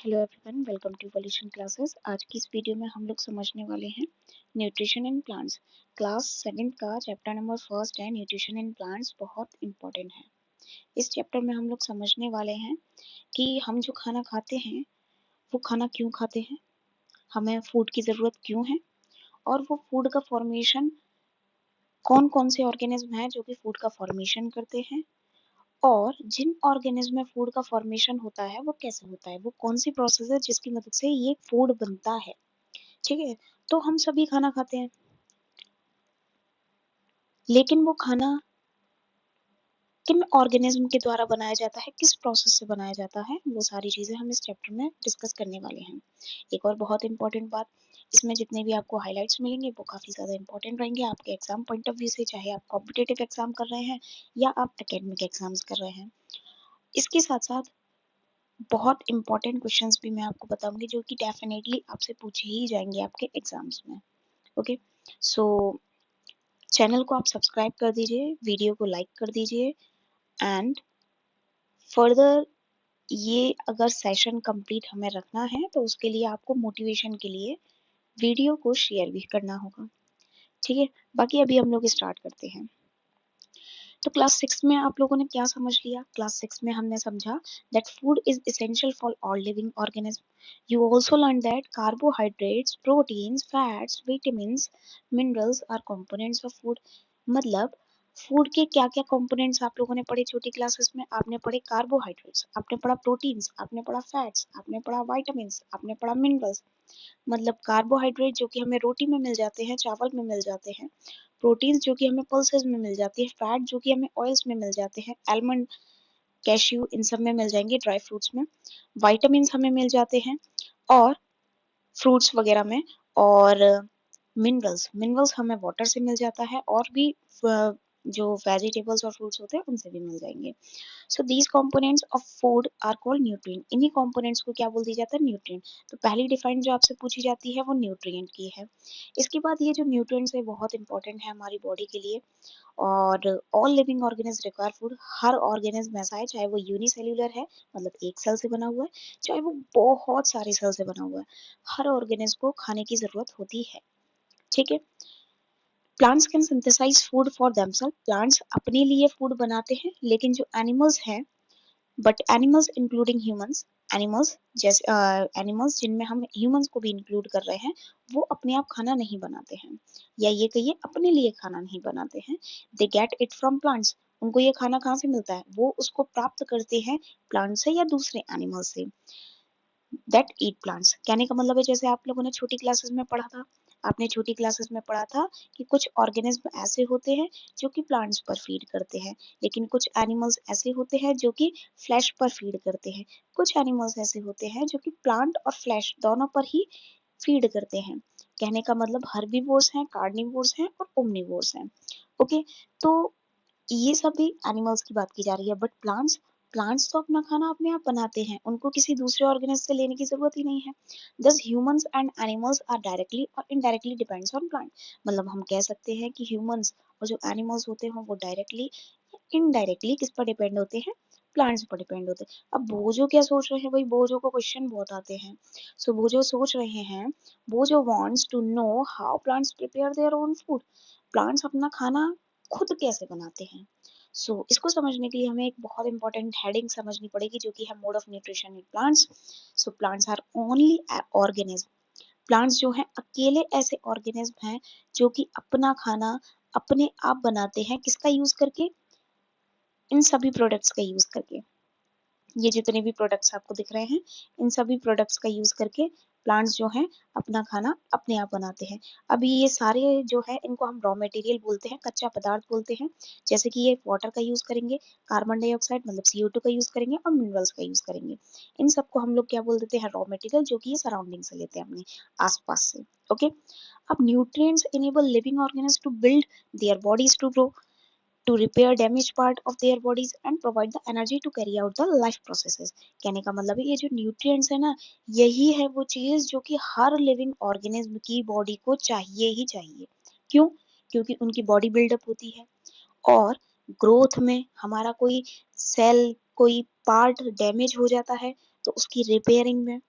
Hello everyone, welcome to evolution classes. आज की इस वीडियो में हम लोग समझने वाले हैं न्यूट्रिशन इन प्लांट्स। क्लास 7 का चैप्टर नंबर फर्स्ट है न्यूट्रिशन इन प्लांट्स। बहुत इंपॉर्टेंट है। इस चैप्टर में हम लोग समझने वाले हैं कि हम जो खाना खाते हैं वो खाना क्यों खाते हैं, हमें फूड की ज़रूरत क्यों है, और वो फूड का फॉर्मेशन कौन कौन से ऑर्गेनिज्म हैं जो कि फूड का फॉर्मेशन करते हैं, और जिन ऑर्गेनिज्म में फूड का फॉर्मेशन होता है वो कैसे होता है, वो कौन सी प्रोसेस है जिसकी मदद से ये फूड बनता है। ठीक है। तो हम सभी खाना खाते हैं, लेकिन वो खाना किन ऑर्गेनिज्म के द्वारा बनाया जाता है, किस प्रोसेस से बनाया जाता है, वो सारी चीजें हम इस चैप्टर में डिस्कस करने वाले हैं। एक और बहुत इंपॉर्टेंट बात, इसमें जितने भी आपको हाइलाइट्स मिलेंगे वो काफी ज्यादा इंपॉर्टेंट रहेंगे आपके एग्जाम पॉइंट ऑफ व्यू से, चाहे आप कॉम्पिटेटिव एग्जाम कर रहे हैं या आप एकेडमिक एग्जाम्स कर रहे हैं। इसके साथ साथ बहुत इंपॉर्टेंट क्वेश्चंस भी मैं आपको बताऊंगी जो कि डेफिनेटली आपसे पूछे ही जाएंगे आपके एग्जाम्स में। ओके, सो चैनल को आप सब्सक्राइब कर दीजिए, वीडियो को लाइक कर दीजिए, एंड फर्दर ये अगर सेशन कंप्लीट हमें रखना है तो उसके लिए आपको मोटिवेशन के लिए वीडियो को शेयर भी करना होगा। ठीक है, बाकी अभी हम लोग स्टार्ट करते हैं। तो क्लास 6 में आप लोगों ने क्या समझ लिया? क्लास 6 में हमने समझा that food is essential for all living organism. You also learn that carbohydrates, proteins, fats, vitamins, minerals are components of food. मतलब फूड के क्या क्या कंपोनेंट्स आप लोगों ने पढ़े छोटी क्लासेस में? आपने पढ़े कार्बोहाइड्रेट्स, आपने पढ़ा प्रोटीन्स, आपने पढ़ा फैट्स, आपने पढ़ा विटामिन्स, आपने पढ़ा मिनरल्स। मतलब कार्बोहाइड्रेट जो कि हमें रोटी में मिल जाते हैं, चावल में मिल जाते हैं, प्रोटीन्स जो कि हमें पल्सेस में मिल जाती है, फैट जो कि हमें ऑयल्स में मिल जाते हैं, आलमंड, कैश्यू, इन सब में मिल जाएंगे, ड्राई फ्रूट्स में। विटामिन्स हमें मिल जाते हैं और फ्रूट्स वगैरह में। और मिनरल्स, मिनरल्स हमें वाटर से मिल जाता है, और भी जो वेजिटेबल्स और फ्रूट्स होते हैं उनसे भी मिल जाएंगे। So these components of food are called nutrient. इन्हीं कंपोनेंट्स को क्या बोल दिया जाता है? न्यूट्रिएंट। तो पहली डिफाइन जो आपसे पूछी जाती है वो न्यूट्रिएंट की है। इसके बाद ये जो न्यूट्रिएंट्स है बहुत इंपॉर्टेंट है हमारी बॉडी के लिए, और all living organism require food. हर ऑर्गेनिज्म ऐसा है, चाहे वो यूनिसेल्युलर है मतलब एक सेल से बना हुआ है, चाहे वो बहुत सारे सेल से बना हुआ है, हर ऑर्गेनिज्म को खाने की जरूरत होती है। ठीक है। Plants can synthesise food for themself. Plants अपने लिए फूड बनाते हैं, लेकिन जो एनिमल्स हैं, but animals including humans, animals जैसे एनिमल्स जिनमें हम ह्यूमंस को भी इंक्लूड कर रहे हैं, वो अपने आप खाना नहीं बनाते हैं, या ये कहिए अपने लिए खाना नहीं बनाते हैं। They get it from plants. उनको ये खाना कहाँ से मिलता है? वो उसको प्राप्त करते हैं प्लांट से या दूसरे एनिमल से। दैट ईट प्लांट्स, कहने का मतलब है जैसे आप लोगों ने छोटी क्लासेस में पढ़ा था, आपने छोटी क्लासेस में पढ़ा था कि कुछ ऑर्गेनिज्म ऐसे होते हैं जो कि प्लांट्स पर फीड करते हैं, लेकिन कुछ एनिमल्स ऐसे होते हैं जो कि फ्लैश पर फीड करते हैं, कुछ एनिमल्स ऐसे होते हैं जो कि प्लांट और फ्लैश दोनों पर ही फीड करते हैं। कहने का मतलब हर्बीवोर्स हैं, कार्निवोर्स हैं और ओमनिवोर्स हैं। ओके, तो ये सभी एनिमल्स की बात की जा रही है, बट प्लांट्स, प्लांट्स तो अपना खाना अपने आप बनाते हैं, उनको किसी दूसरे ऑर्गेनिज्म से लेने की जरूरत ही नहीं है। Thus humans and animals are directly और इनडायरेक्टली डिपेंड्स ऑन प्लांट। मतलब हम कह सकते हैं कि ह्यूमंस और जो एनिमल्स होते हैं वो डायरेक्टली इनडायरेक्टली किस पर डिपेंड होते हैं? प्लांट्स पर डिपेंड होते हैं। अब बोझो क्या सोच रहे हैं भाई? बोझो को क्वेश्चन बहुत आते हैं। सो बोझो सोच रहे हैं, Boojho wants to know how plants prepare their own food. Plants अपना खाना खुद कैसे बनाते हैं? इसको समझने के लिए हमें एक बहुत इंपॉर्टेंट हेडिंग समझनी पड़ेगी जो कि है mode of nutrition in plants. Plants are only organism. Plants जो हैं अकेले ऐसे ऑर्गेनिज्म हैं जो कि अपना खाना अपने आप बनाते हैं। किसका यूज करके? इन सभी प्रोडक्ट्स का यूज करके। ये जितने भी प्रोडक्ट्स आपको दिख रहे हैं, इन सभी प्रोडक्ट्स का यूज करके प्लांट्स जो हैं अपना खाना अपने आप बनाते हैं। अभी ये सारे जो है इनको हम रॉ मटेरियल बोलते हैं, कच्चा पदार्थ बोलते हैं। जैसे कि ये वाटर का यूज करेंगे, कार्बन डाइऑक्साइड मतलब CO2 का यूज करेंगे, और मिनरल्स का यूज करेंगे। इन सबको हम लोग क्या बोल देते हैं? रॉ मटेरियल, जो कि ये सराउंडिंग से लेते हैं अपने आसपास से। ओके, अब nutrients enable living organism to build their bodies to grow, to repair damaged part of their bodies and provide the energy to carry out the life processes। कहने का मतलब है ये जो न्यूट्रिएंट्स है ना, यही है वो चीज जो कि हर लिविंग ऑर्गेनिज्म की बॉडी को चाहिए ही चाहिए। क्यों? क्योंकि उनकी बॉडी बिल्डअप होती है, और ग्रोथ में हमारा कोई सेल, कोई पार्ट डैमेज हो जाता है तो उसकी रिपेयरिंग में,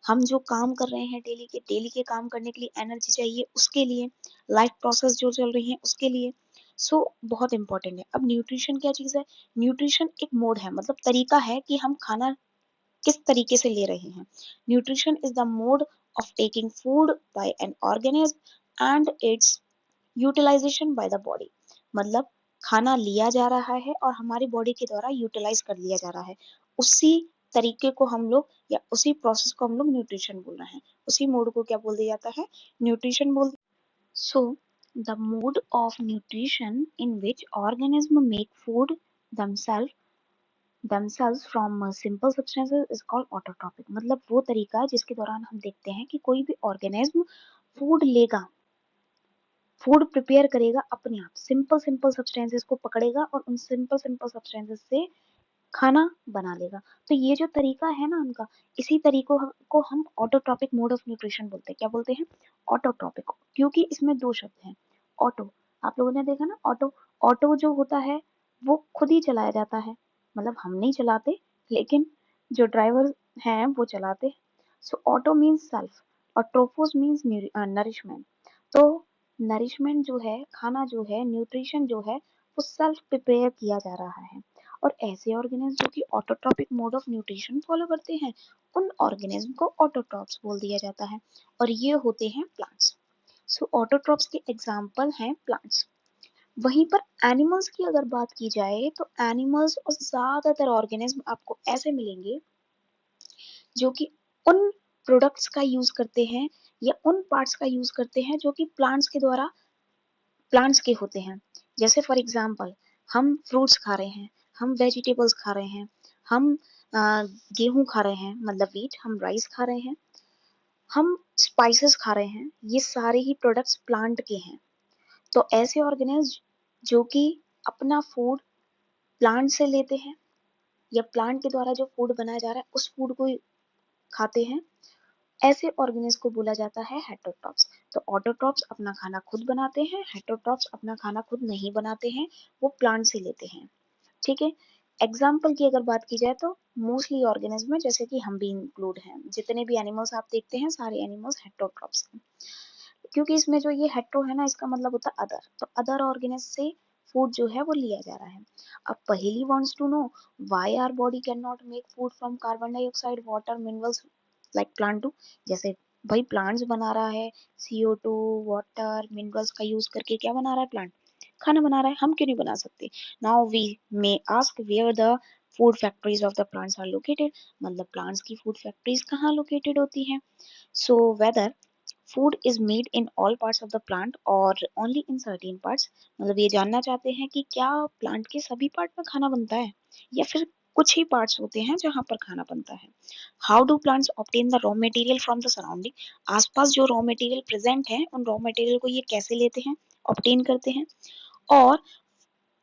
हम जो काम कर रहे हैं डेली के काम करने के लिए एनर्जी चाहिए, उसके लिए लाइफ प्रोसेस जो चल रही है उसके लिए। सो बहुत इंपॉर्टेंट है। अब न्यूट्रिशन क्या चीज है? न्यूट्रिशन एक मोड है, मतलब तरीका है कि हम खाना किस तरीके से ले रहे हैं। Nutrition is the mode of taking food by an organism and its utilization by the body. मतलब खाना लिया जा रहा है और हमारी बॉडी के द्वारा यूटिलाइज कर लिया जा रहा है। उसी तरीके को हम लोग या उसी प्रोसेस को हम लोग न्यूट्रिशन बोल रहे हैं। उसी मोड को क्या बोल दिया जाता है? न्यूट्रिशन बोल। So the mode of nutrition in which organism make food themselves from simple substances is called autotrophic। मतलब वो तरीका जिसके दौरान हम देखते हैं कि कोई भी ऑर्गेनिज्म फूड लेगा, फूड प्रिपेयर करेगा अपने आप, सिंपल सिंपल सब्सटेंसेस को पकड़ेगा और उन सिंपल सिंपल सब्सटेंसेस से खाना बना लेगा। तो ये जो तरीका है ना उनका, इसी तरीकों को हम ऑटोट्रॉपिक मोड ऑफ न्यूट्रिशन बोलते हैं। क्या बोलते हैं? ऑटोट्रॉपिक। क्योंकि इसमें दो शब्द हैं। ऑटो, आप लोगों ने देखा ना, ऑटो। ऑटो जो होता है वो खुद ही चलाया जाता है, मतलब हम नहीं चलाते, लेकिन जो ड्राइवर हैं वो चलाते। सो ऑटो मीन्स सेल्फ और ट्रोफोस मीन्स नरिशमेंट। तो नरिशमेंट जो है, खाना जो है, न्यूट्रिशन जो है, वो सेल्फ प्रिपेयर किया जा रहा है। और ऐसे ऑर्गेनिज्म जो कि autotrophic mode of nutrition follow करते हैं, उन ऑर्गेनिज्म को ऑटोट्रॉप्स बोल दिया जाता है। और ये होते हैं प्लांट्स। सो ऑटोट्रॉप्स के एग्जाम्पल हैं प्लांट्स। वहीं पर एनिमल्स की अगर बात की जाए तो एनिमल्स और ज्यादातर ऑर्गेनिज्म आपको ऐसे मिलेंगे जो कि उन प्रोडक्ट्स का यूज करते हैं या उन पार्ट्स का यूज करते हैं जो कि प्लांट्स के द्वारा प्लांट्स के होते हैं। जैसे फॉर एग्जाम्पल, हम फ्रूट्स खा रहे हैं, हम वेजिटेबल्स खा रहे हैं, हम गेहूं खा रहे हैं मतलब वीट, हम राइस खा रहे हैं, हम स्पाइसेस खा रहे हैं, ये सारे ही प्रोडक्ट्स प्लांट के हैं। तो ऐसे ऑर्गेनिज्म जो कि अपना फूड प्लांट से लेते हैं या प्लांट के द्वारा जो फूड बनाया जा रहा है उस फूड को खाते हैं, ऐसे ऑर्गेनिज्म को बोला जाता है हेटेरोट्रॉप्स। तो ऑटोट्रॉप्स अपना खाना खुद बनाते हैं, हेटेरोट्रॉप्स अपना खाना खुद नहीं बनाते हैं, वो प्लांट से लेते हैं। ठीक है। एग्जाम्पल की अगर बात की जाए तो मोस्टली ऑर्गेनिज्म में, जैसे कि हम भी इंक्लूड हैं, जितने भी एनिमल्स आप देखते हैं सारे एनिमल्स हेटेरोट्रॉप्स हैं। क्योंकि इसमें जो ये हेटेरो है ना, इसका मतलब होता है अदर। तो अदर ऑर्गेनिज्म से फूड जो है वो लिया जा रहा है। अब Paheli wants to know why our body can not make food from carbon dioxide, water, minerals like plant do. जैसे भाई प्लांट्स बना रहा है, CO2, वाटर, मिनरल्स का यूज करके क्या बना रहा है प्लांट? खाना बना रहा है, हम क्यों नहीं बना सकते? Now we may ask where the food factories of the plants are located. मतलब प्लांट्स की फूड फैक्ट्रीज कहाँ लोकेटेड होती हैं? So whether food is made in all parts of the plant और ओनली इन सर्टेन पार्ट्स। मतलब ये जानना चाहते हैं कि क्या प्लांट के सभी पार्ट में खाना बनता है या फिर कुछ ही पार्ट्स होते हैं जहां पर खाना बनता है। How do plants obtain the raw material from the surrounding. आसपास जो रॉ मटेरियल प्रेजेंट है उन रॉ मटेरियल को ये कैसे लेते हैं, ऑब्टेन करते हैं। और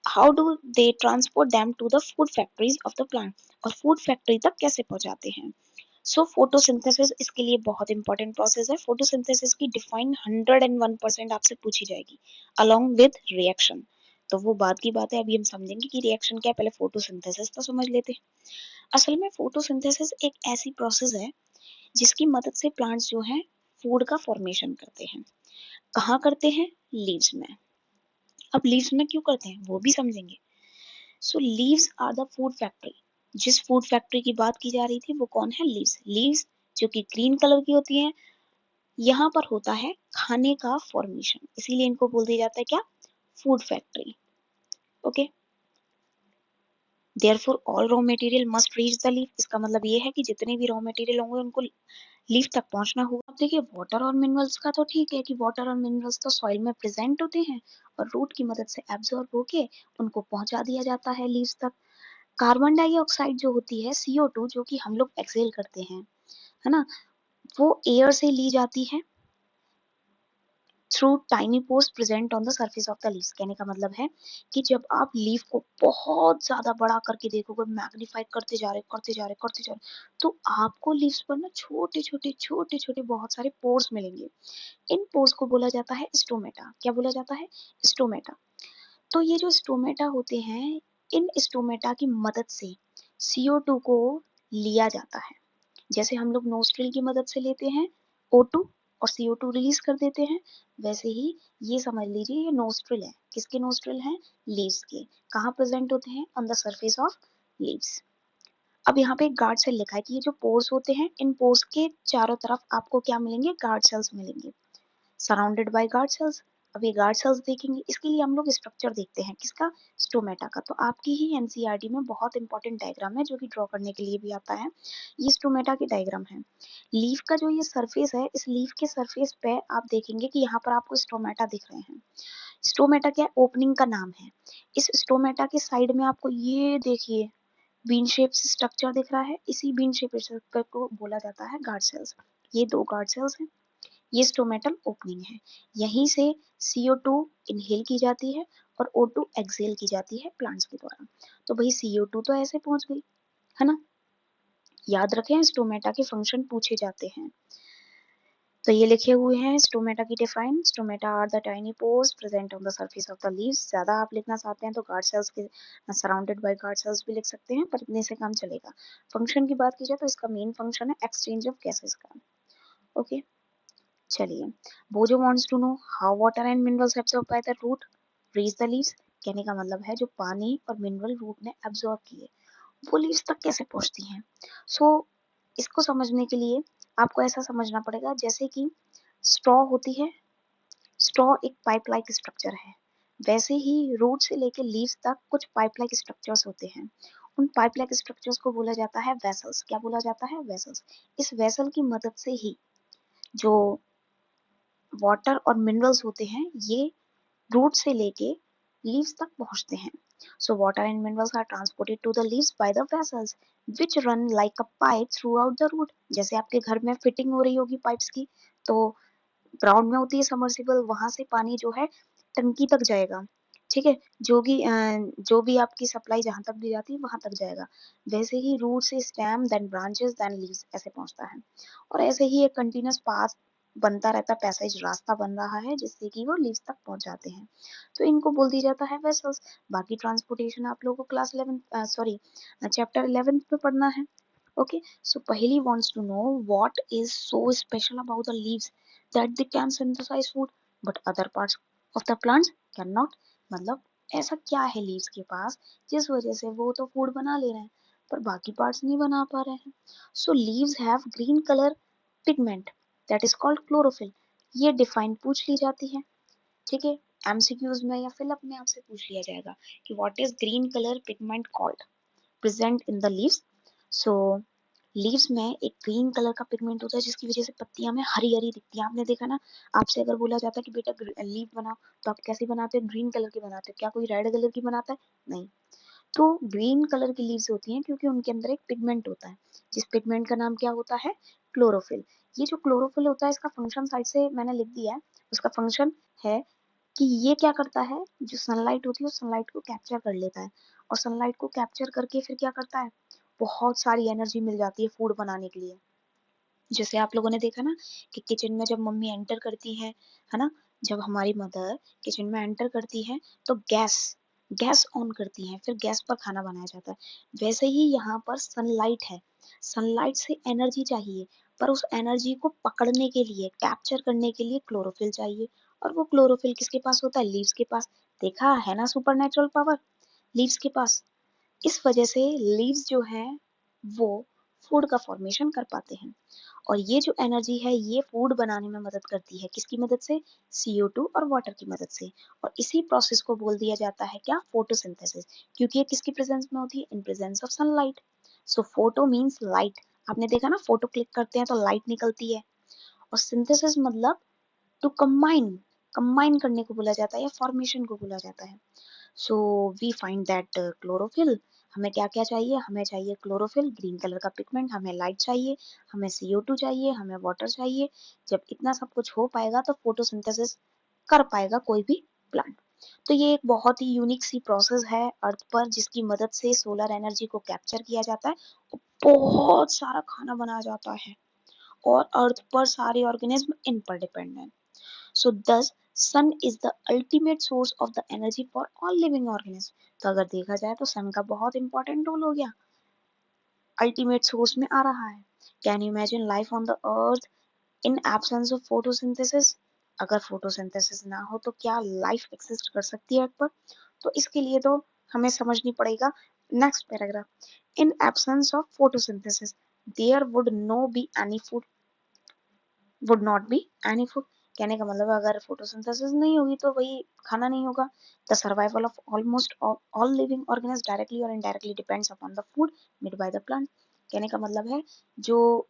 how do they transport them to the food factories of the plant. और फूड फैक्ट्री तक कैसे पहुंचाते हैं। सो फोटोसिंथेसिस इसके लिए बहुत इंपॉर्टेंट प्रोसेस है। फोटोसिंथेसिस की डिफाइन 101% आपसे पूछी जाएगी अलोंग विद रिएक्शन। तो वो बात की बात है, अभी हम समझेंगे कि रिएक्शन क्या है, पहले फोटोसिंथेसिस तो समझ लेते हैं। असल में फोटोसिंथेसिस एक ऐसी प्रोसेस है जिसकी मदद से प्लांट्स जो हैं फूड का फॉर्मेशन करते हैं। कहाँ करते हैं? लीव्स में। अब लीव्स में क्यों करते हैं वो भी समझेंगे। So leaves are the food factory. जिस फूड फैक्ट्री की बात की जा रही थी वो कौन है? लीव्स। लीव्स जो कि ग्रीन कलर की होती है, यहाँ पर होता है खाने का फॉर्मेशन, इसीलिए इनको बोल दिया जाता है क्या? Food factory. Okay. Therefore all raw material must reach the leaf. इसका मतलब ये है कि जितने भी रॉ मटेरियल होंगे उनको लीफ तक पहुंचना होगा। अब देखिए वाटर और मिनरल्स का तो ठीक है कि वाटर और मिनरल्स तो सॉइल में प्रेजेंट होते हैं और रूट की मदद से एब्जॉर्ब होके उनको पहुंचा दिया जाता है लीव्स तक। कार्बन डाइऑक्साइड जो होती है, CO2, जो कि हम लोग एक्सहेल करते हैं, है ना, वो एयर से ली जाती है through tiny pores present on the surface of the leaves. कहने का मतलब है कि जब आप लीफ को बहुत ज्यादा बड़ा करके देखोगे, मैग्नीफाई करते जा रहे करते जा रहे, तो आपको लीव्स पर ना छोटे छोटे बहुत सारे पोर्स मिलेंगे। इन पोर्स को बोला जाता है स्टोमेटा। क्या बोला जाता है? स्टोमेटा। तो ये जो स्टोमेटा होते हैं, इन स्टोमेटा की मदद से CO2 को लिया जाता है। जैसे हम लोग नोस्ट्रिल की मदद से लेते हैं O2 और CO2 रिलीज कर देते हैं, वैसे ही ये समझ लीजिए ये नोस्ट्रिल है। किसके नोस्ट्रिल हैं? लीव्स के। कहाँ प्रेजेंट होते हैं? On the surface of leaves. अब यहाँ पे एक गार्ड सेल लिखा है कि ये जो पोर्स होते हैं, इन पोर्स के चारों तरफ आपको क्या मिलेंगे? गार्ड सेल्स मिलेंगे, सराउंडेड बाय गार्ड सेल्स। अब ये गार्ड सेल्स देखेंगे, इसके लिए हम लोग स्ट्रक्चर देखते हैं, किसका? स्टोमेटा का। तो आपकी ही एनसीईआरटी में बहुत इंपॉर्टेंट डायग्राम है जो कि ड्रॉ करने के लिए भी आता है, ये स्टोमेटा की डायग्राम है। लीफ का जो ये सरफेस है, इस लीफ के सरफेस पे आप देखेंगे कि यहाँ पर आपको स्टोमेटा दिख रहे हैं। स्टोमेटा क्या? ओपनिंग का नाम है। इस स्टोमेटा के साइड में आपको ये देखिए बीन शेप स्ट्रक्चर दिख रहा है, इसी बीन शेप स्ट्रक्चर को बोला जाता है गार्ड सेल्स। ये दो गार्ड सेल्स हैं, ये स्टोमेटल ओपनिंग है। यहीं से CO2 इनहेल की जाती है और O2 एक्सहेल की जाती है प्लांट्स के द्वारा। तो भाई CO2 तो ऐसे पहुंच गई, है ना? याद रखें, स्टोमेटा के फंक्शन पूछे जाते हैं। तो ये लिखे हुए हैं स्टोमेटा की define. Stomata are the tiny pores present on the surface of the leaves. ज्यादा आप लिखना चाहते हैं तो गार्ड सेल्स के सराउंडेड बाय गार्ड सेल्स भी लिख सकते हैं, पर इतने से काम चलेगा। फंक्शन की बात की जाए तो इसका मेन फंक्शन है एक्सचेंज ऑफ गैसेस का। ओके, चलिए। Boojho wants to know how water and minerals absorb by the root reach the leaves. कहने का मतलब है जो पानी और मिनरल रूट ने एब्सॉर्ब किए वो लीव्स तक कैसे पहुंचती हैं। इसको समझने के लिए आपको ऐसा समझना पड़ेगा जैसे कि स्ट्रॉ होती है, स्ट्रॉ एक पाइप लाइक स्ट्रक्चर है, वैसे ही रूट से लेकर लीव्स तक कुछ पाइप लाइक स्ट्रक्चर्स होते हैं। उन पाइप लाइक स्ट्रक्चर्स को बोला जाता है वेसल्स। क्या बोला जाता है? वेसल्स। इस वेसल की मदद से ही जो वाटर और मिनरल्स होते हैं ये रूट से लेके लीव्स तक पहुंचते हैं। So water and minerals are transported to the leaves by the vessels which run like a pipe throughout the root। जैसे आपके घर में फिटिंग हो रही होगी पाइप्स की, तो ग्राउंड में होती है सबमर्सिबल, वहां से पानी जो है टंकी तक जाएगा। ठीक है, जो भी आपकी सप्लाई जहां तक भी जाती है वहां तक जाएगा। वैसे ही रूट से stem, then branches, then leaves ऐसे पहुंचता है। और ऐसे ही एक कंटिन्यूअस पाथ बनता रहता है, पैसेज रास्ता बन रहा है जिससे कि वो लीव्स तक पहुंच जाते हैं। तो इनको बोल दी जाता है वेसल्स। बाकी ट्रांसपोर्टेशन आप लोगों को क्लास 11 सॉरी चैप्टर 11 में पढ़ना है। ओके, सो पहली wants to know what is so special about the leaves that they can synthesize food but other parts of the plants cannot। मतलब ऐसा क्या है लीव्स के पास जिस वजह से वो तो फूड बना ले रहे हैं पर बाकी पार्ट्स नहीं बना पा रहे हैं। So leaves have green colour pigment that is called chlorophyll. ये डिफाइन पूछ ली जाती है, ठीक है, एमसीक्यूज में या फिलअप में आपसे पूछ लिया जाएगा कि what is green colour pigment called present in the leaves. So leaves में एक ग्रीन कलर का पिगमेंट होता है जिसकी वजह से पत्तियां में हरी हरी दिखती हैं। आपने देखा ना, आपसे अगर बोला जाता है कि बेटा लीव बनाओ तो आप कैसी बनाते हो? ग्रीन कलर की बनाते हो। क्या कोई रेड कलर की बनाता है? नहीं। तो ग्रीन कलर की लीव्स होती हैं क्योंकि उनके अंदर एक पिगमेंट होता है, जिस पिगमेंट का नाम क्या होता है? क्लोरोफिल। ये जो क्लोरोफिल होता है इसका फंक्शन साइड से मैंने लिख दिया है। उसका फंक्शन है कि ये क्या करता है, जो सनलाइट होती है उस सनलाइट को कैप्चर कर लेता है और सनलाइट को कैप्चर करके फिर क्या करता है, बहुत सारी एनर्जी मिल जाती है फूड बनाने के लिए। जैसे आप लोगों ने देखा ना कि किचन में जब मम्मी एंटर करती है ना, जब हमारी मदर किचन में एंटर करती है तो गैस गैस ऑन करती हैं, फिर गैस पर खाना बनाया जाता है। वैसे ही यहाँ पर सनलाइट है, सनलाइट से एनर्जी चाहिए, पर उस एनर्जी को पकड़ने के लिए, कैप्चर करने के लिए क्लोरोफिल चाहिए। और वो क्लोरोफिल किसके पास होता है? लीव्स के पास। देखा है ना सुपरनेचुरल पावर लीव्स के पास। इस वजह से लीव्स जो है वो फूड का फॉर्मेशन कर पाते हैं। और ये जो एनर्जी है ये फूड बनाने में मदद करती है, किसकी मदद से? CO2 और वाटर की मदद से। और इसी प्रोसेस को बोल दिया जाता है क्या? फोटोसिंथेसिस। क्योंकि ये किसकी प्रेजेंस में होती है? In presence of sunlight. So photo means light. आपने देखा ना, फोटो क्लिक करते हैं तो लाइट निकलती है। और सिंथेसिस मतलब टू कंबाइन, कंबाइन करने को बोला जाता है या फॉर्मेशन को बोला जाता है। So we find that chlorophyll. हमें क्या क्या चाहिए? हमें चाहिए क्लोरोफिल, ग्रीन कलर का पिगमेंट, हमें लाइट चाहिए, हमें CO2 चाहिए, हमें वाटर चाहिए। जब इतना सब कुछ हो पाएगा तो फोटोसिंथेसिस कर पाएगा कोई भी प्लांट। तो ये एक बहुत ही यूनिक सी प्रोसेस है अर्थ पर जिसकी मदद से सोलर एनर्जी को कैप्चर किया जाता है और बहुत सारा खाना बनाया जाता है। और अर्थ पर सारे ऑर्गेनिज्म इन पर डिपेंड है। So thus sun is the ultimate source of the energy for all living organisms। तो अगर देखा जाए तो सन का बहुत इंपॉर्टेंट रोल हो गया अल्टीमेट सोर्स में आ रहा है। Can you imagine life on the earth in absence of photosynthesis? अगर फोटोसिंथेसिस ना हो तो क्या लाइफ एक्सिस्ट कर सकती है अर्थ पर? तो इसके लिए तो हमें समझनी पड़ेगा next paragraph. In absence of photosynthesis there would no be any food, would not be any food. कहने का मतलब अगर फोटोसिंथेसिस नहीं होगी तो वही खाना नहीं होगा। The survival of almost all living organism directly और indirectly depends upon the food made by the plant. कहने का मतलब है जो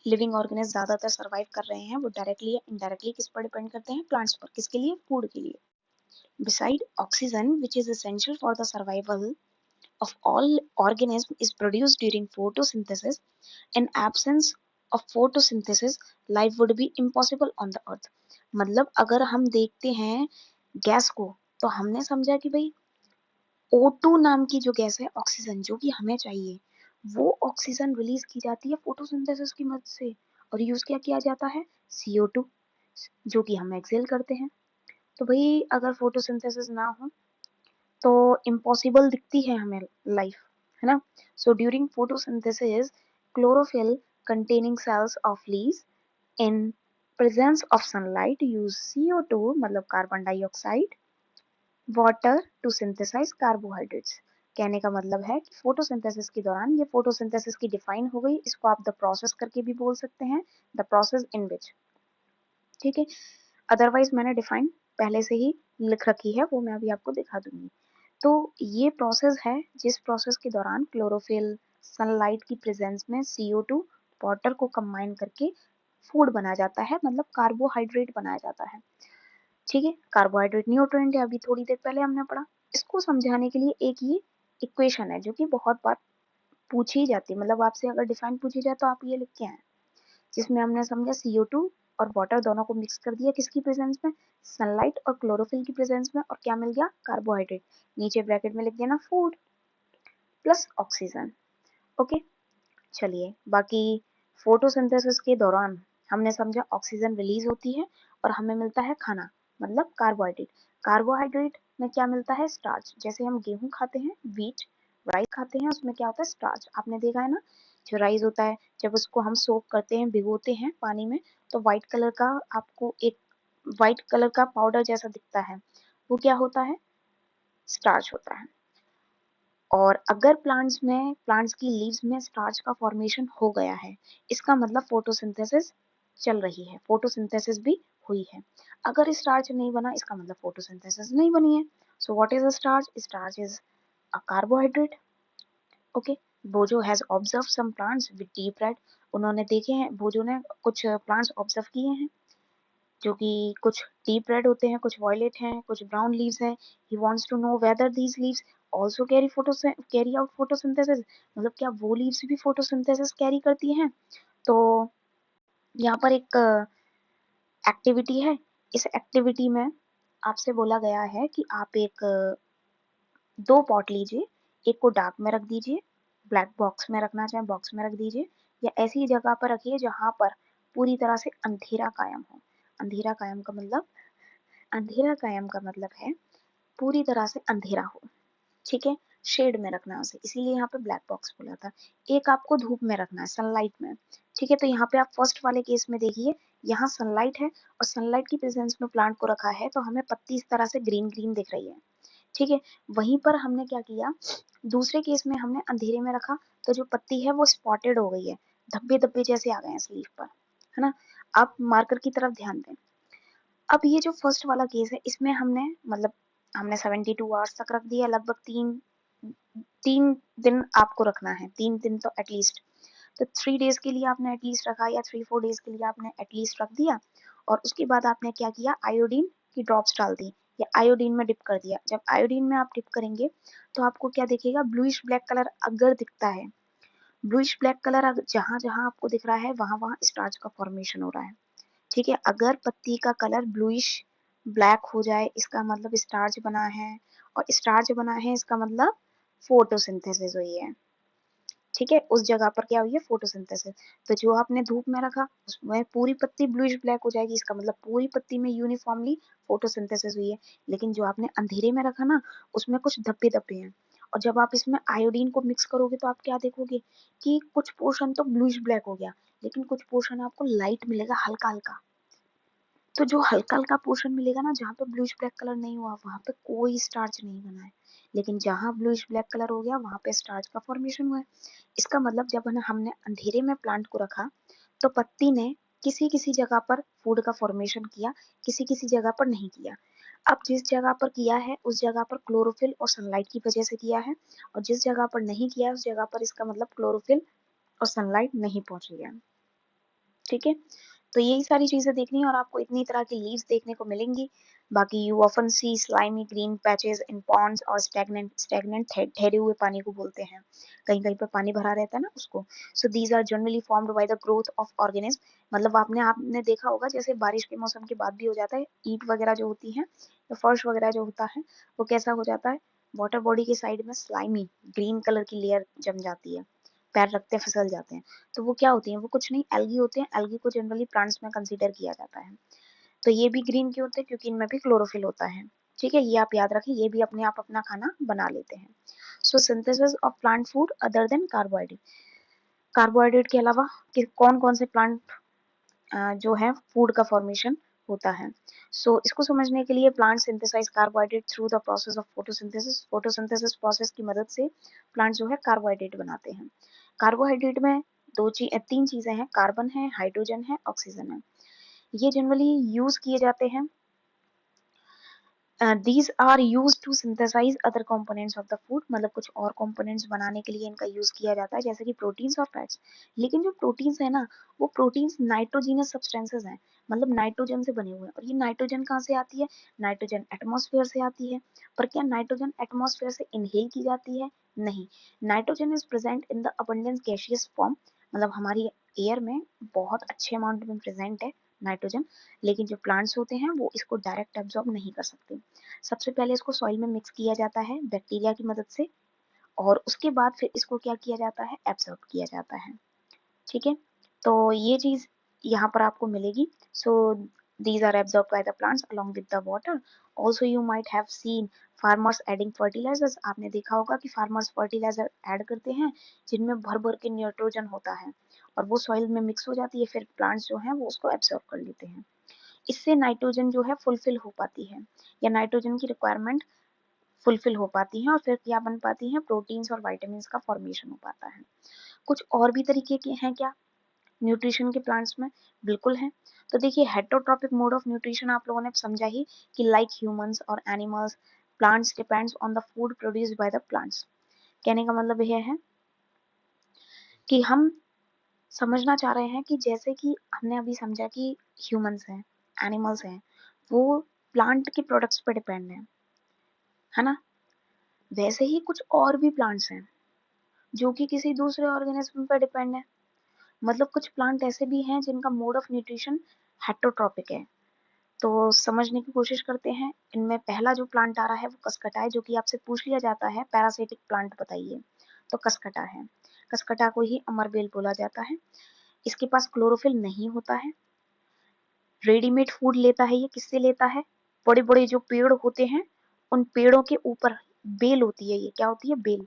लिविंग ऑर्गेनिज्म ज्यादातर सर्वाइव कर रहे हैं वो डायरेक्टली या इनडायरेक्टली किस पर डिपेंड करते हैं? प्लांट्स पर। किसके लिए? फूड के लिए। Beside oxygen, which is essential for the survival of all organisms, is produced during photosynthesis. In absence of photosynthesis, life would be impossible on the earth. मतलब अगर हम देखते हैं गैस को तो हमने समझा कि भाई O2 नाम की जो गैस है, ऑक्सीजन जो कि हमें चाहिए, वो ऑक्सीजन रिलीज की जाती है फोटोसिंथेसिस की मदद से और यूज क्या किया जाता है? CO2, जो कि हम एक्सेल करते हैं। तो भाई अगर फोटोसिंथेसिस ना हो तो इम्पॉसिबल दिखती है हमें लाइफ, है ना। So during photosynthesis chlorophyll containing cells of leaves in presence of sunlight use CO2 मतलब carbon dioxide water to synthesize carbohydrates. कहने का मतलब है कि फोटोसिंथेसिस के दौरान, ये फोटोसिंथेसिस की डिफाइन हो गई, इसको आप द प्रोसेस करके भी बोल सकते हैं, द प्रोसेस इन विच, ठीक है। अदरवाइज मैंने डिफाइन पहले से ही लिख रखी है, वो मैं अभी आपको दिखा दूंगी। तो ये प्रोसेस है जिस प्रोसेस के दौरान क्लोरोफिल सनलाइट की प्रेजेंस में CO2 वाटर को कंबाइन करके फूड बनाया जाता है, मतलब कार्बोहाइड्रेट बनाया जाता है, ठीक है। कार्बोहाइड्रेट न्यूट्रिएंट है, अभी थोड़ी देर पहले हमने पढ़ा। इसको समझाने के लिए एक ये इक्वेशन है जो कि बहुत बार पूछी जाती है, मतलब आपसे अगर डिफाइन पूछी जाए तो आप ये लिख के आए, जिसमें हमने समझा CO2 और वाटर दोनों को मिक्स कर दिया किसकी प्रेजेंस में? सनलाइट और क्लोरोफिल की प्रेजेंस में, और क्या मिल गया? कार्बोहाइड्रेट। नीचे ब्रैकेट में लिख देना फूड प्लस ऑक्सीजन। ओके, चलिए बाकी फोटोसिंथेसिस के दौरान हमने समझा ऑक्सीजन रिलीज होती है और हमें मिलता है खाना, मतलब कार्बोहाइड्रेट। कार्बोहाइड्रेट में क्या मिलता है? स्टार्च। जैसे हम गेहूं खाते हैं, व्हीट, राइस खाते हैं, उसमें क्या होता है? स्टार्च। आपने देखा है ना, जो राइस होता है जब उसको हम सोक करते हैं, भिगोते हैं पानी में, तो व्हाइट कलर का आपको एक व्हाइट कलर का पाउडर जैसा दिखता है, वो क्या होता है? स्टार्च होता है। और अगर प्लांट्स की लीव्स में स्टार्च का फॉर्मेशन हो गया है, इसका मतलब फोटोसिंथेसिस चल रही है, फोटोसिंथेसिस भी हुई है। अगर स्टार्च नहीं बना, इसका मतलब फोटोसिंथेसिस नहीं बनी है। So what is a starch? Starch is a carbohydrate. Okay, Boojho has observe some plants with deep red. उन्होंने देखे हैं, बोजो ने कुछ प्लांट्स ऑब्जर्व किए हैं जो कि कुछ डीप रेड होते हैं, कुछ वॉयलेट हैं, कुछ ब्राउन लीव्स हैं। He wants to know whether these leaves also carry out photosynthesis, मतलब क्या वो लीव्स भी फोटोसिंथेसिस कैरी करती हैं? तो यहाँ पर एक एक्टिविटी है, इस एक्टिविटी में आपसे बोला गया है कि आप एक दो पॉट लीजिए, एक को डार्क में रख दीजिए, ब्लैक बॉक्स में रखना चाहे बॉक्स में रख दीजिए, या ऐसी जगह पर रखिए जहां पर पूरी तरह से अंधेरा कायम हो। अंधेरा कायम का मतलब, अंधेरा कायम का मतलब है पूरी तरह से अंधेरा हो, ठीक है। शेड में रखना है उसे, इसीलिए यहाँ पे ब्लैक बॉक्स बोला था। एक आपको धूप में रखना है, सनलाइट में, ठीक है। तो यहाँ पे आप फर्स्ट वाले केस में देखिए, यहाँ सनलाइट है और सनलाइट की प्रेजेंस में प्लांट को रखा है, तो हमें पत्ती इस तरह से ग्रीन ग्रीन दिख रही है, ठीक है। वहीं पर हमने क्या किया, दूसरे केस में हमने अंधेरे में रखा, तो जो पत्ती है वो स्पॉटेड हो गई है, धब्बे धब्बे जैसे आ गए हैं स्लीव पर, है ना। आप मार्कर की तरफ ध्यान दें। अब ये जो फर्स्ट वाला केस है, इसमें हमने मतलब हमने 72 आवर्स तक रख दिया, लगभग तीन तीन दिन आपको रखना है, 3 दिन तो एटलीस्ट। तो 3 डेज के लिए आपने एटलीस्ट रखा, या 3-4 डेज के लिए आपने एटलीस्ट रख दिया, और उसके बाद आपने क्या किया, आयोडीन की ड्रॉप्स डाल दी या आयोडीन में डिप कर दिया। जब आयोडीन में आप डिप करेंगे तो आपको क्या दिखेगा? ब्लूइश ब्लैक कलर अगर दिखता है, ब्लूइश ब्लैक कलर जहां जहां आपको दिख रहा है वहां वहां स्टार्च का फॉर्मेशन हो रहा है, ठीक है। अगर पत्ती का कलर ब्लूइश ब्लैक हो जाए, इसका मतलब स्टार्च बना है, और स्टार्च बना है इसका मतलब फोटोसिंथेसिस हुई है, ठीक है। उस जगह पर क्या हुई है? फोटोसिंथेसिस। तो जो आपने धूप में रखा उसमें पूरी पत्ती ब्लूइश ब्लैक हो जाएगी, इसका मतलब पूरी पत्ती में यूनिफॉर्मली फोटोसिंथेसिस हुई है। लेकिन जो आपने अंधेरे में रखा ना, उसमें कुछ धब्बे धब्बे हैं, और जब आप इसमें आयोडीन को मिक्स करोगे तो आप क्या देखोगे कि कुछ पोर्शन तो ब्लूइश ब्लैक हो गया, लेकिन कुछ पोर्शन आपको लाइट मिलेगा, हल्का हल्का। तो जो हल्का हल्का पोर्शन मिलेगा ना, जहाँ पे ब्लूइश ब्लैक कलर नहीं हुआ वहां पे कोई स्टार्च नहीं बना है, लेकिन जहाँ ब्लूइश ब्लैक कलर हो गया वहां पे स्टार्च का फॉर्मेशन हुआ है। इसका मतलब जब हमने अंधेरे में प्लांट को रखा तो पत्ती ने किसी किसी जगह पर फूड का फॉर्मेशन किया, किसी किसी जगह पर नहीं किया। अब जिस जगह पर किया है उस जगह पर क्लोरोफिल और सनलाइट की वजह से किया है, और जिस जगह पर नहीं किया उस जगह पर इसका मतलब क्लोरोफिल और सनलाइट नहीं पहुंच रही है। ठीक है, तो यही सारी चीजें देखनी है और आपको इतनी तरह की लीव्स देखने को मिलेंगी। बाकी you often see slimy green patches in ponds और स्टैग्नेंट ठहरे हुए पानी को बोलते हैं, कहीं कहीं पर पानी भरा रहता है ना उसको। So these are generally formed by the growth of organism. मतलब आपने देखा होगा जैसे बारिश के मौसम के बाद भी हो जाता है, ईंट वगैरह जो होती है या फर्श वगैरह जो होता है वो कैसा हो जाता है, वाटर बॉडी के साइड में स्लाइमी ग्रीन कलर की लेयर जम जाती है, पैर रखते हैं फिसल जाते हैं। तो वो क्या होती है, वो कुछ नहीं एल्गी होते हैं। एल्गी को जनरली प्लांट्स में कंसीडर किया जाता है। तो ये भी ग्रीन क्यों होते हैं, क्योंकि इनमें भी क्लोरोफिल होता है। ठीक है, ये आप याद रखें, ये भी अपने आप अपना खाना बना लेते हैं। So synthesis of plant food other than carbohydrate. Carbohydrate के अलावा कि कौन कौन से प्लांट जो है फूड का फॉर्मेशन होता है। सो इसको समझने के लिए plant synthesize carbohydrate through the process of photosynthesis. Photosynthesis process की मदद से प्लांट जो है कार्बोहाइड्रेट बनाते हैं। कार्बोहाइड्रेट में तीन चीजें हैं, कार्बन है, हाइड्रोजन है, ऑक्सीजन है। ये जनरली यूज किए जाते हैं। these are used to synthesize other components of the food। मतलब कुछ और components बनाने के लिए इनका यूज किया जाता है, जैसे कि प्रोटीन्स और फैट्स। लेकिन जो प्रोटीन्स है ना, वो प्रोटीन्स नाइट्रोजीनस सब्सटेंसेस हैं, मतलब नाइट्रोजन से बने हुए हैं। और ये नाइट्रोजन कहाँ से आती है, नाइट्रोजन एटमॉस्फेयर से आती है। पर क्या नाइट्रोजन एटमॉस्फेयर से इनहेल की जाती है, नहीं। Nitrogen is present in the abundance gaseous form, मतलब हमारी एयर में बहुत अच्छे अमाउंट में प्रेजेंट है नाइट्रोजन, लेकिन जो प्लांट्स होते हैं वो इसको डायरेक्ट एब्जॉर्ब नहीं कर सकते। सबसे पहले इसको सॉइल में मिक्स किया जाता है बैक्टीरिया की मदद से, और उसके बाद फिर इसको क्या किया जाता है, एब्जॉर्ब किया जाता है। ठीक है, तो ये चीज यहाँ पर आपको मिलेगी। सो these are absorbed by the plants along with the water। also you might have seen farmers adding fertilizers। आपने देखा होगा कि फार्मर्स फर्टिलाइजर ऐड करते हैं जिनमें भर भर के नाइट्रोजन होता है, और वो सॉइल में मिक्स हो जाती है, फिर प्लांट्स जो हैं वो उसको एब्जॉर्ब कर लेते हैं। इससे नाइट्रोजन जो है फुलफिल हो पाती है, या नाइट्रोजन की रिक्वायरमेंट फुलफिल हो पाती है, और फिर क्या बन पाती है, प्रोटीन्स और वाइटामिन का फॉर्मेशन हो पाता है। कुछ और भी तरीके के हैं क्या न्यूट्रिशन के प्लांट्स में, बिल्कुल है। तो देखिए हेटरोट्रॉपिक मोड ऑफ न्यूट्रिशन आप लोगों ने समझा ही कि लाइक ह्यूमंस और animals plants depends on the food produced by the plants. कहने का मतलब यह है कि हम समझना चाह रहे हैं कि जैसे कि हमने अभी समझा कि ह्यूमंस हैं, एनिमल्स हैं, वो प्लांट के प्रोडक्ट्स पर डिपेंड है ना, वैसे ही कुछ और भी प्लांट्स हैं जो कि किसी दूसरे ऑर्गेनिज्म पर डिपेंड है। मतलब कुछ प्लांट ऐसे भी हैं जिनका मोड ऑफ न्यूट्रिशन हेटरोट्रॉपिक है। तो समझने की कोशिश करते हैं। इनमें पहला जो प्लांट आ रहा है वो कसकटा है, जो कि आपसे पूछ लिया जाता है पैरासिटिक प्लांट बताइए, तो कसकटा है। कसकटा को ही अमरबेल बोला जाता है। इसके पास क्लोरोफिल नहीं होता है, रेडीमेड फूड लेता है। ये किससे लेता है, बड़े बड़े जो पेड़ होते हैं उन पेड़ों के ऊपर बेल होती है, ये क्या होती है, बेल।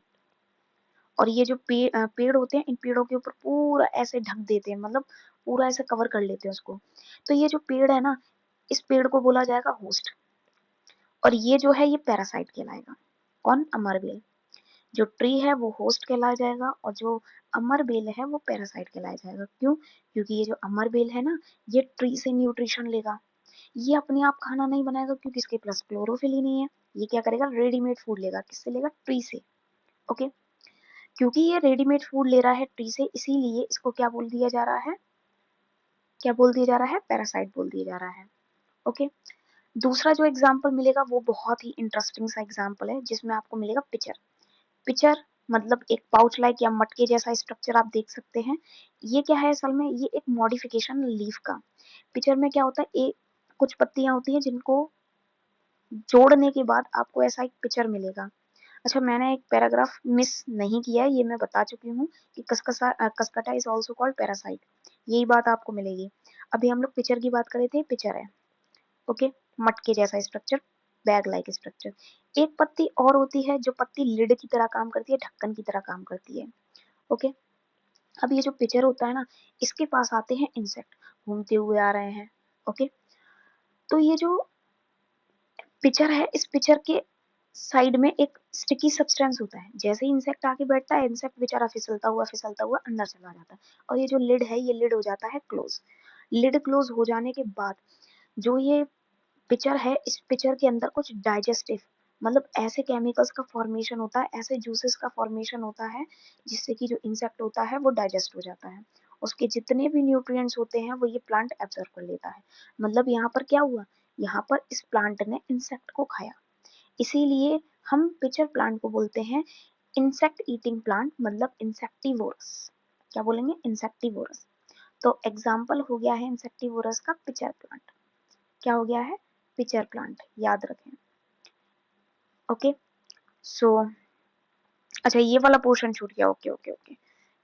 और ये जो पेड़ होते हैं इन पेड़ों के ऊपर पूरा ऐसे ढक देते हैं, मतलब पूरा ऐसे कवर कर लेते हैं उसको। तो ये जो पेड़ है ना, इस पेड़ को बोला जाएगा होस्ट, और ये जो है ये पैरासाइट कहलाएगा। कौन, अमरबेल। जो ट्री है वो होस्ट कहलाया जाएगा, और जो अमरबेल है वो पैरासाइट कहलाया जाएगा। क्यों, क्योंकि ये जो अमरबेल है ना, ये ट्री से न्यूट्रिशन लेगा। ये अपने आप खाना नहीं बनाएगा क्योंकि इसके पास क्लोरोफिल ही नहीं है। ये क्या करेगा, रेडीमेड फूड लेगा। किससे लेगा, ट्री से। ओके, क्योंकि ये रेडीमेड फूड ले रहा है ट्री से, इसीलिए इसको क्या बोल दिया जा रहा है, क्या बोल दिया जा रहा है, पैरासाइट बोल दिया जा रहा है। ओके, दूसरा जो एग्जाम्पल मिलेगा वो बहुत ही इंटरेस्टिंग सा एग्जाम्पल है, जिसमें आपको मिलेगा पिचर। पिचर मतलब एक पाउच लाइक या मटके जैसा स्ट्रक्चर आप देख सकते हैं। ये क्या है, असल में ये एक मॉडिफिकेशन लीफ का। पिचर में क्या होता है, एक कुछ पत्तियां होती हैं जिनको जोड़ने के बाद आपको ऐसा एक पिक्चर मिलेगा। अच्छा, मैंने एक पैराग्राफ मिस नहीं किया है, ये मैं बता चुकी हूँ कि Cuscuta is also called parasite. यही बात आपको मिलेगी। अभी हम लोग पिक्चर की बात कर रहे थे, पिक्चर है। ओके, मटके जैसा स्ट्रक्चर, बैग लाइक स्ट्रक्चर। एक पत्ती और होती है जो पत्ती लिड की तरह काम करती है, ढक्कन की तरह काम करती है। ओके, अब ये जो पिक्चर होता है ना, इसके पास आते हैं इंसेक्ट, घूमते हुए आ रहे हैं। ओके, तो ये जो पिक्चर है, इस पिक्चर के साइड में एक स्टिकी सब्सटेंस होता है। जैसे ही इंसेक्ट आके बैठता है, इंसेक्ट बेचारा फिसलता हुआ अंदर चला जाता है, और ये जो लिड है, ये लिड हो जाता है क्लोज। लिड क्लोज हो जाने के बाद जो ये पिक्चर है, इस पिक्चर के अंदर कुछ डाइजेस्टिव, मतलब ऐसे केमिकल्स का फॉर्मेशन होता है, ऐसे जूसेस का फॉर्मेशन होता है, जिससे कि जो इंसेक्ट होता है वो डाइजेस्ट हो जाता है। उसके जितने भी न्यूट्रिएंट्स होते हैं वो ये प्लांट एब्जॉर्ब कर लेता है। मतलब यहाँ पर क्या हुआ, यहाँ पर इस प्लांट ने इंसेक्ट को खाया, इसीलिए हम पिक्चर प्लांट को बोलते हैं इंसेक्ट ईटिंग प्लांट, मतलब इंसेक्टिवोरस। क्या बोलेंगे, इंसेक्टिवोरस। तो एग्जाम्पल हो गया है इंसेक्टिवोरस का पिक्चर प्लांट। क्या हो गया है, पिक्चर प्लांट, याद रखें। ओके, सो अच्छा, ये वाला पोर्शन छूट गया। Okay okay okay,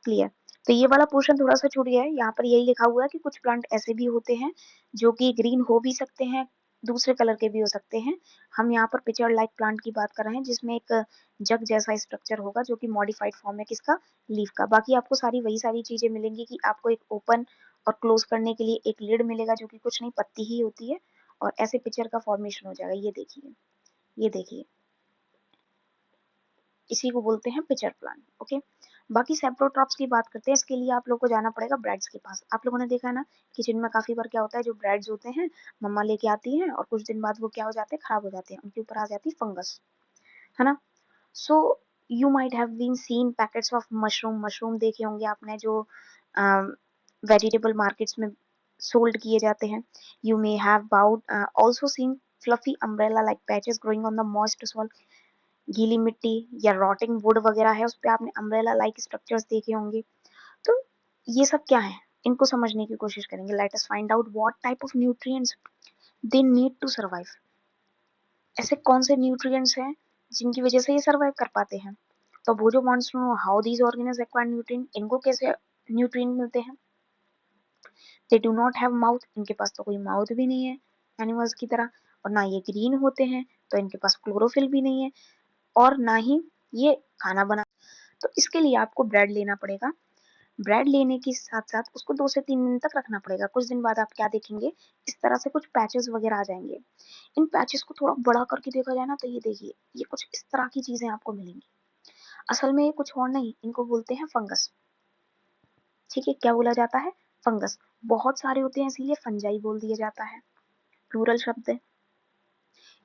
clear. तो ये वाला पोर्शन थोड़ा सा छूट गया है। यहाँ पर यही लिखा हुआ है कि कुछ प्लांट ऐसे भी होते हैं जो कि ग्रीन हो भी सकते हैं, दूसरे कलर के भी हो सकते हैं। हम यहाँ पर पिक्चर लाइक प्लांट की बात कर रहे हैं, जिसमें एक जग जैसा स्ट्रक्चर होगा जो कि मॉडिफाइड फॉर्म है किसका, लीफ का। बाकी आपको सारी वही सारी चीजें मिलेंगी कि आपको एक ओपन और क्लोज करने के लिए एक लिड मिलेगा जो कि कुछ नहीं, पत्ती ही होती है, और ऐसे पिक्चर का फॉर्मेशन हो जाएगा। ये देखिए, ये देखिए, इसी को बोलते हैं पिक्चर प्लांट। ओके, बाकी सेप्रोट्रॉप्स की बात करते हैं। इसके लिए आप लोग को जाना पड़ेगा ब्राइड्स के पास। आप लोगों ने देखा है ना, किचन में काफी बार क्या होता है, जो ब्राइड्स होते हैं, मम्मा लेके आती हैं और कुछ दिन बाद वो क्या हो जाते हैं, खराब हो जाते हैं, उनके ऊपर आ जाती है फंगस, है ना। So you might have been seen packets of mushroom, mushroom देखे होंगे आपने, जो वेजिटेबल मार्केट्स में सोल्ड किए जाते हैं। You may have bout also seen fluffy umbrella like patches growing on the moist soil. गीली मिट्टी या रॉटिंग वुड वगैरह है, उस पे आपने अम्ब्रेला लाइक स्ट्रक्चर्स देखे होंगे। तो ये सब क्या है, इनको समझने की कोशिश करेंगे। Let us find out what type of nutrients they need to survive. ऐसे कौन से न्यूट्रिएंट्स हैं जिनकी वजह से ये सर्वाइव कर पाते हैं। तो वो जो wants to know how these organism acquire nutrient, इनको कैसे न्यूट्रिएंट मिलते हैं। They do not have mouth, इनके पास तो कोई माउथ भी नहीं है एनिमल्स की तरह, और ना ये ग्रीन होते हैं, तो इनके पास क्लोरोफिल भी नहीं है, और ना ही ये खाना बना। तो इसके लिए आपको ब्रेड लेना पड़ेगा। ब्रेड लेने के साथ साथ उसको 2 से 3 दिन तक रखना पड़ेगा। कुछ दिन बाद आप क्या देखेंगे, इस तरह से कुछ पैचेस वगैरह आ जाएंगे। इन पैचेस को थोड़ा बड़ा करके देखा जाए ना, तो ये देखिए, ये कुछ इस तरह की चीजें आपको मिलेंगी। असल में ये कुछ और नहीं, इनको बोलते हैं फंगस। ठीक है, क्या बोला जाता है, फंगस। बहुत सारे होते हैं इसीलिए फंजाई बोल दिया जाता है, प्लूरल शब्द है।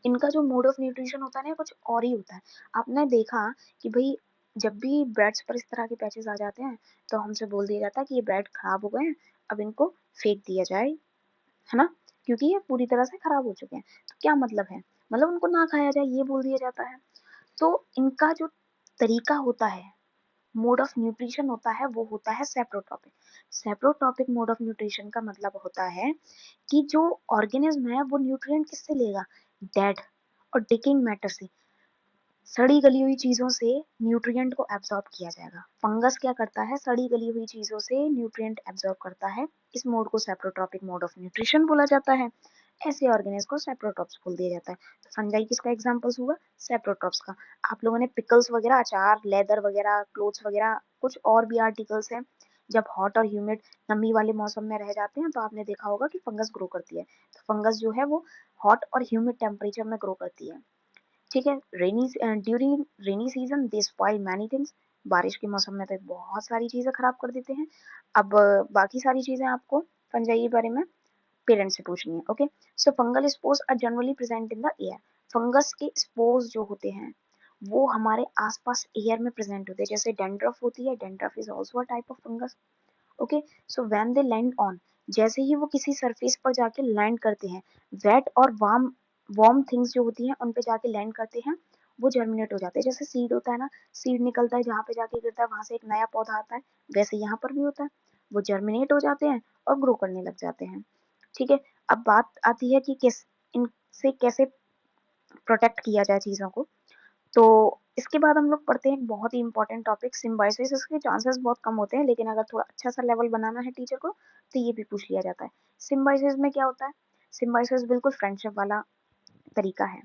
इनका जो मोड ऑफ न्यूट्रिशन होता है ना, कुछ और ही होता है। आपने देखा कि भाई, जब भी ब्रेड्स पर इस तरह के पैचेस आ जाते हैं, तो हमसे बोल दिया जाता है कि ये ब्रेड खराब हो गए हैं, अब इनको फेंक दिया जाए, है ना, क्योंकि ये पूरी तरह से खराब हो चुके हैं। तो क्या मतलब है, मतलब उनको ना खाया जाए, ये बोल दिया जाता है। तो इनका जो तरीका होता है, मोड ऑफ न्यूट्रिशन होता है, वो होता है saprotrophic. Saprotrophic mode of nutrition का मतलब होता है कि जो ऑर्गेनिज्म है वो न्यूट्रिएंट किससे लेगा, डेड और डिकिंग मैटर से, सड़ी गली हुई चीजों से न्यूट्रिएंट को एब्जॉर्ब किया जाएगा। फंगस क्या करता है, सड़ी गली हुई चीजों से न्यूट्रिएंट एब्जॉर्ब करता है। इस मोड को सेप्रोट्रॉपिक मोड ऑफ न्यूट्रिशन बोला जाता है। ऐसे ऑर्गेनिज्म को सेप्रोट्रॉप्स बोल दिया जाता है। तो फंजाई किसका एग्जांपल्स हुआ, सेप्रोट्रॉप्स का। आप लोगों ने पिकल्स वगैरह, अचार, लेदर वगैरह, क्लोथ्स वगैरह, कुछ और भी आर्टिकल्स हैं, जब हॉट और ह्यूमिड नमी वाले मौसम में रह जाते हैं, तो आपने देखा होगा कि फंगस ग्रो करती है। तो फंगस जो है वो हॉट और ह्यूमिड टेम्परेचर में ग्रो करती है। ठीक है, ड्यूरिंग रेनी सीजन दे स्पॉइल मैनी थिंग्स। बारिश के मौसम में तो बहुत सारी चीजें खराब कर देते हैं। अब बाकी सारी चीजें आपको फंजाई के बारे में पेरेंट्स से पूछनी है। Okay, so fungal spores are generally present in the air. Fungus के स्पोर्स जो होते हैं वो हमारे आसपास एयर में प्रेजेंट होते हैं। जैसे डेंड्रफ होती है, dandruff is also a type of fungus. Okay, so when they land on, जैसे ही वो किसी सरफेस पर जाके लैंड करते हैं, वेट और वार्म वार्म थिंग्स जो होती हैं उन पे जाके लैंड करते हैं, वो जर्मिनेट हो जाते हैं। जैसे सीड होता है ना, सीड निकलता है, जहाँ पे जाके गिरता है वहां से एक नया पौधा आता है, वैसे यहाँ पर भी होता है। वो जर्मिनेट हो जाते हैं और ग्रो करने लग जाते हैं। ठीक है, अब बात आती है कि किस इनसे कैसे प्रोटेक्ट किया जाए चीजों को। तो इसके बाद हम लोग पढ़ते हैं एक बहुत ही इंपॉर्टेंट टॉपिक, सिम्बायोसिस। इसके चांसेस बहुत कम होते हैं, लेकिन अगर थोड़ा अच्छा सा लेवल बनाना है टीचर को, तो ये भी पूछ लिया जाता है। सिम्बायोसिस में क्या होता है, सिम्बायोसिस बिल्कुल फ्रेंडशिप वाला तरीका है।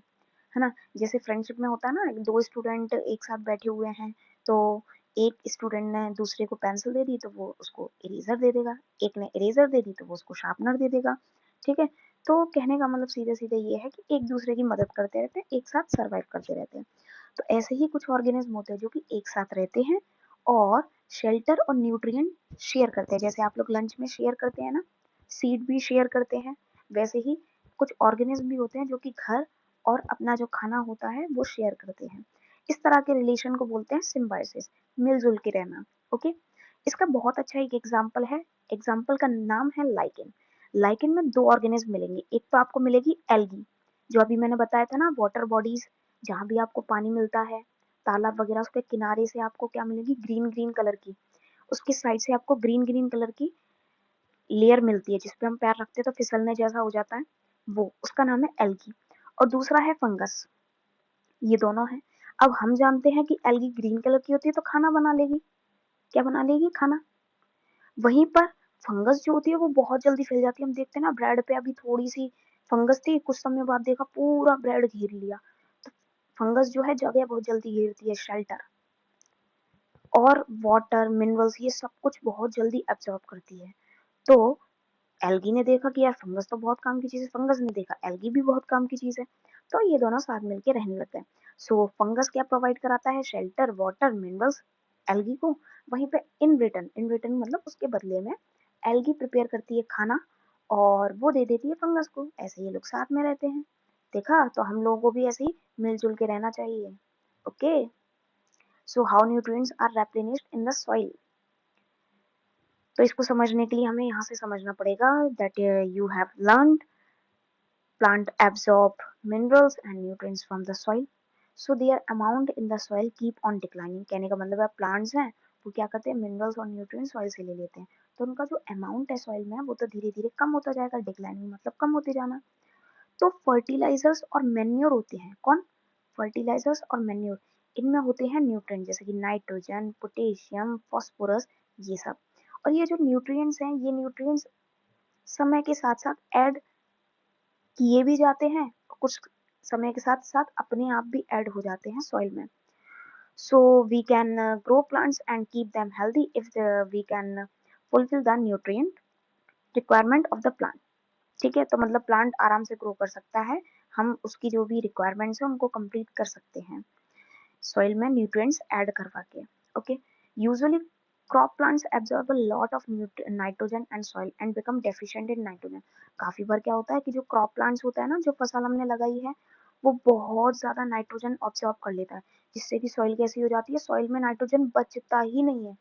है ना। जैसे फ्रेंडशिप में होता है ना, दो स्टूडेंट एक साथ बैठे हुए हैं, तो एक स्टूडेंट ने दूसरे को पेंसिल दे दी तो वो उसको इरेजर दे देगा, एक ने इरेजर दे दी तो वो उसको शार्पनर दे देगा। ठीक है, तो कहने का मतलब सीधे सीधे ये है कि एक दूसरे की मदद करते रहते हैं, एक साथ सर्वाइव करते रहते हैं। तो ऐसे ही कुछ ऑर्गेनिज्म होते हैं जो कि एक साथ रहते हैं और शेल्टर और न्यूट्रिएंट शेयर करते हैं। जैसे आप लोग लंच में शेयर करते हैं ना, सीड भी शेयर करते हैं, वैसे ही कुछ ऑर्गेनिज्म भी होते हैं जो कि घर और अपना जो खाना होता है वो शेयर करते हैं। इस तरह के रिलेशन को बोलते हैं सिम्बायोसिस, मिलजुल के रहना। ओके, इसका बहुत अच्छा एक एग्जाम्पल है, एग्जाम्पल का नाम है लाइकेन। लाइकेन में दो ऑर्गेनिज्म मिलेंगे, एक तो आपको मिलेगी एल्गी, जो अभी मैंने बताया था ना, वाटर बॉडीज जहाँ भी आपको पानी मिलता है, तालाब वगैरह, उसके किनारे से आपको क्या मिलेगी, ग्रीन ग्रीन कलर की, उसकी साइड से आपको ग्रीन ग्रीन कलर की लेयर मिलती है जिसपे हम पैर रखते हैं तो फिसलने जैसा हो जाता है, वो उसका नाम है एल्गी। और दूसरा है फंगस, ये दोनों है। अब हम जानते हैं कि एल्गी ग्रीन कलर की होती है तो खाना बना लेगी, क्या बना लेगी, खाना। वहीं पर फंगस जो होती है वो बहुत जल्दी फैल जाती है, हम देखते हैं ना ब्रेड पे अभी थोड़ी सी फंगस थी, कुछ समय बाद देखा पूरा ब्रेड घेर लिया। तो फंगस जो है जगह बहुत जल्दी घेरती है, शेल्टर और वाटर मिनरल्स ये सब कुछ बहुत जल्दी एब्जॉर्ब करती है। तो एल्गी ने देखा कि यार फंगस तो बहुत काम की चीज है, फंगस ने देखा एल्गी भी बहुत काम की चीज है, तो ये दोनों साथ मिलके रहने लग गए। सो फंगस क्या प्रोवाइड कराता है, शेल्टर वाटर मिनरल्स एल्गी को। वहीं पे इन रिटर्न मतलब उसके बदले में एल्गी प्रिपेयर करती है खाना और वो दे देती है फंगस को, ऐसे ये लोग साथ में रहते हैं। देखा, तो हम लोगों को भी ऐसे ही मिलजुल के रहना चाहिए। Okay, so how nutrients are replenished in the soil. तो इसको समझने के लिए हमें यहाँ से समझना पड़ेगा that you have learned plant absorb minerals and nutrients from the soil, so their amount in the soil keep on declining। कहने का मतलब है प्लांट्स हैं वो क्या करते हैं, मिनरल्स और न्यूट्रिएंट्स सॉइल से ले लेते हैं, तो उनका जो अमाउंट है सॉइल में वो तो धीरे धीरे कम होता जाएगा, डिक्लाइनिंग मतलब कम होते जाना। तो फर्टिलाइजर्स और मैन्योर होते हैं, कौन, फर्टिलाइजर्स और मैन्योर, इनमें होते हैं न्यूट्रिएंट जैसे कि नाइट्रोजन पोटेशियम फास्फोरस, ये सब। और ये जो न्यूट्रिएंट्स हैं ये न्यूट्रिएंट्स समय के साथ साथ ऐड किए भी जाते हैं, कुछ समय के साथ साथ अपने आप भी ऐड हो जाते हैं सॉइल में। So we can grow plants and keep them healthy if we can fulfil the nutrient requirement of the plant. ठीक है, तो मतलब प्लांट आराम से ग्रो कर सकता है, हम उसकी जो भी रिक्वायरमेंट्स है उनको कंप्लीट कर सकते हैं सॉइल में न्यूट्रिएंट्स ऐड करवा के। Okay, usually crop plants absorb a lot of nitrogen and soil and become deficient in nitrogen। काफी बार क्या होता है कि जो क्रॉप प्लांट्स होता है ना, जो फसल हमने लगाई है वो बहुत ज्यादा नाइट्रोजन ऑब्जॉर्ब कर लेता है, जिससे कि सॉइल कैसी हो जाती है, सॉइल में नाइट्रोजन बचता ही नहीं है।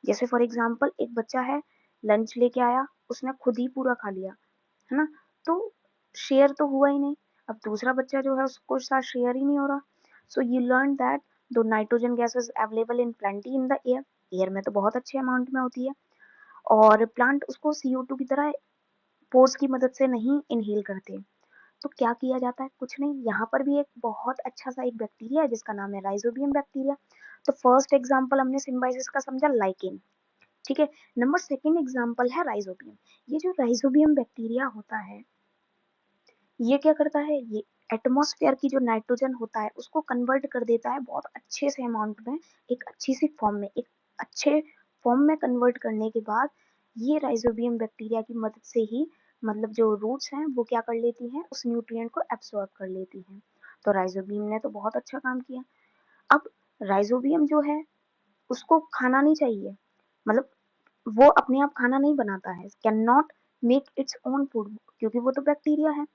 जैसे फॉर एग्जाम्पल एक बच्चा है, लंच लेके आया, उसने खुद ही पूरा खा लिया, है ना, तो शेयर तो हुआ ही नहीं। अब दूसरा बच्चा जो है उसको साथ शेयर ही नहीं हो रहा। सो यू लर्न दैट दो nitrogen gases available in plenty in the air, air में तो बहुत अच्छे अमाउंट में होती है, और प्लांट उसको CO2 की तरह पोर्स की मदद से नहीं इनहेल करते। तो क्या किया जाता है, कुछ नहीं, यहाँ पर भी एक बहुत अच्छा सा एक बैक्टीरिया है जिसका नाम है राइजोबियम बैक्टीरिया। तो फर्स्ट एग्जाम्पल हमने सिम्बायोसिस का समझा लाइकेन, ठीक है। नंबर सेकेंड एग्जाम्पल है राइजोबियम। ये जो राइजोबियम बैक्टीरिया होता है ये क्या करता है, ये एटमॉस्फेयर की जो नाइट्रोजन होता है उसको कन्वर्ट कर देता है बहुत अच्छे से अमाउंट में, एक अच्छी सी फॉर्म में, एक अच्छे फॉर्म में कन्वर्ट करने के बाद ये राइजोबियम बैक्टीरिया की मदद से ही मतलब जो रूट्स हैं वो क्या कर लेती हैं, उस न्यूट्रिएंट को एब्सॉर्ब कर लेती हैं। तो राइजोबियम ने तो बहुत अच्छा काम किया। अब राइजोबियम जो है उसको खाना नहीं चाहिए, मतलब वो अपने आप खाना नहीं बनाता है, can not make its own food, क्योंकि वो तो बैक्टीरिया है।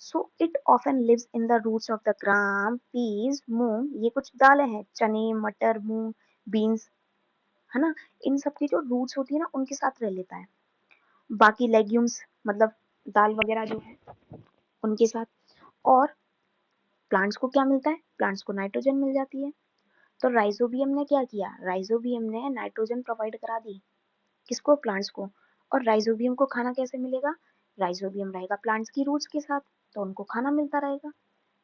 So it often lives in the roots of the gram peas moong, ये कुछ दालें हैं, चने मटर मूंग बीन्स, है ना, इन सब की जो रूट्स होती है ना उनके साथ रह लेता है। बाकी लेग्यूम्स मतलब दाल वगैरह जो है उनके साथ। और प्लांट्स को क्या मिलता है, प्लांट्स को नाइट्रोजन मिल जाती है। तो राइजोबियम ने क्या किया, राइजोबियम ने नाइट्रोजन प्रोवाइड करा दी, किसको, प्लांट्स को। और राइजोबियम को खाना कैसे मिलेगा, राइजोबियम रहेगा प्लांट्स की रूट्स के साथ, तो उनको खाना मिलता रहेगा।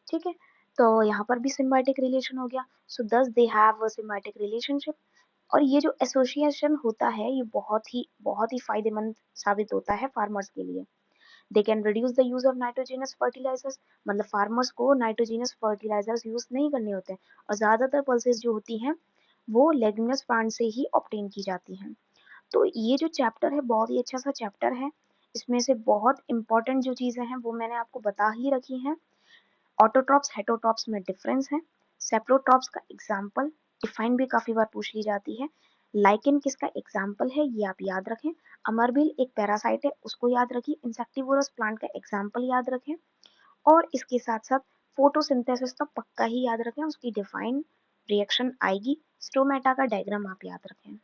ठीक है, तो यहाँ पर भी सिम्बायोटिक रिलेशन हो गया। सो दस they have a symbiotic relationship. और ये जो एसोसिएशन होता है ये बहुत ही फायदेमंद साबित होता है फार्मर्स के लिए। They can reduce the use of nitrogenous fertilizers, मतलब फार्मर्स को नाइट्रोजिनस फर्टिलाइजर्स यूज नहीं करने होते हैं, और ज्यादातर पल्सेस जो होती हैं वो लेग्यूमिनस प्लांट से ही ऑब्टेन की जाती हैं। तो ये जो चैप्टर है बहुत ही अच्छा सा चैप्टर है, इसमें से बहुत इंपॉर्टेंट जो चीजें हैं वो मैंने आपको बता ही रखी हैं। ऑटोट्रॉप्स हेटरोट्रॉप्स में डिफरेंस है, सेप्रोट्रॉप्स का एग्जाम्पल डिफाइन भी काफी बार पूछ ली जाती है, लाइकेन किसका एग्जाम्पल है ये आप याद रखें, अमरबिल एक पैरासाइट है उसको याद रखिए, इंसेक्टिवोरस प्लांट का एग्जाम्पल याद रखें, और इसके साथ साथ फोटोसिंथेसिस तो पक्का ही याद रखें, उसकी डिफाइन रिएक्शन आएगी, स्टोमेटा का डायग्राम आप याद रखें।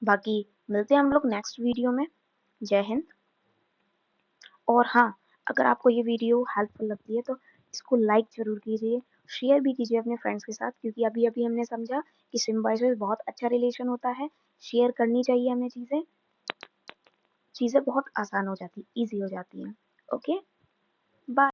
बाकी मिलते हैं हम लोग नेक्स्ट वीडियो में। जय हिंद। और हाँ, अगर आपको ये वीडियो हेल्पफुल लगती है तो इसको लाइक जरूर कीजिए, शेयर भी कीजिए अपने फ्रेंड्स के साथ, क्योंकि अभी अभी हमने समझा कि सिम्बायोसिस बहुत अच्छा रिलेशन होता है, शेयर करनी चाहिए हमें चीज़ें, चीज़ें बहुत आसान हो जाती, ईजी हो जाती हैं। Okay, bye.